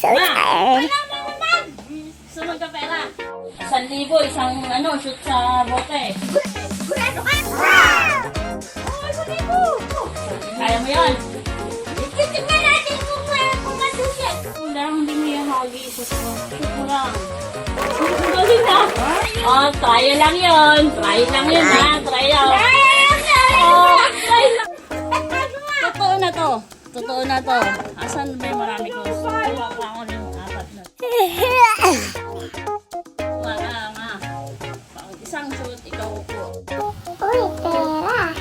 showtime. Sunod ka pera. 1,000, isang shoot sa bote. Sigurado ka? Oo, 1,000. Kaya mo yan. Titignan natin kung masusi. Wala, hindi mo yan mag-iisa sa shoot mo lang. Galing na. Oh, try lang yun. Try lang yun ha. Try lang. Oh, try lang. Totoo na to. Totoo na to. Asan ba yung marami ko? Wala pa ako yung 4 na. Wala nga. Pag isang shoot, ikaw upo. Uy, pera.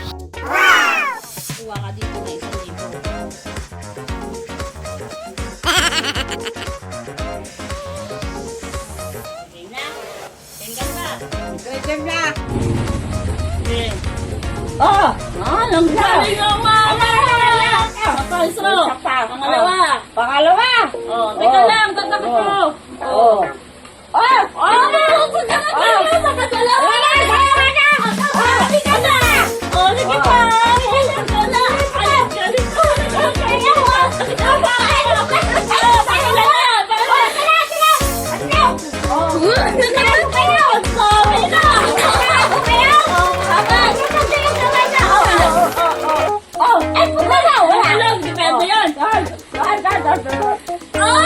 Kuha ka dito na 1,000. Okay na? Tinggan ka. Ito na. Okay. Oh! Lang galing ang mama! Mataisro! Pangalawa! Pangalawa. Oh, teka lang, tatakot ko! Oh. Oh! Nakadalawa! Sige na! Oh, sige pa! Nakadala! Ay, galing ko! Depende yan! Oh!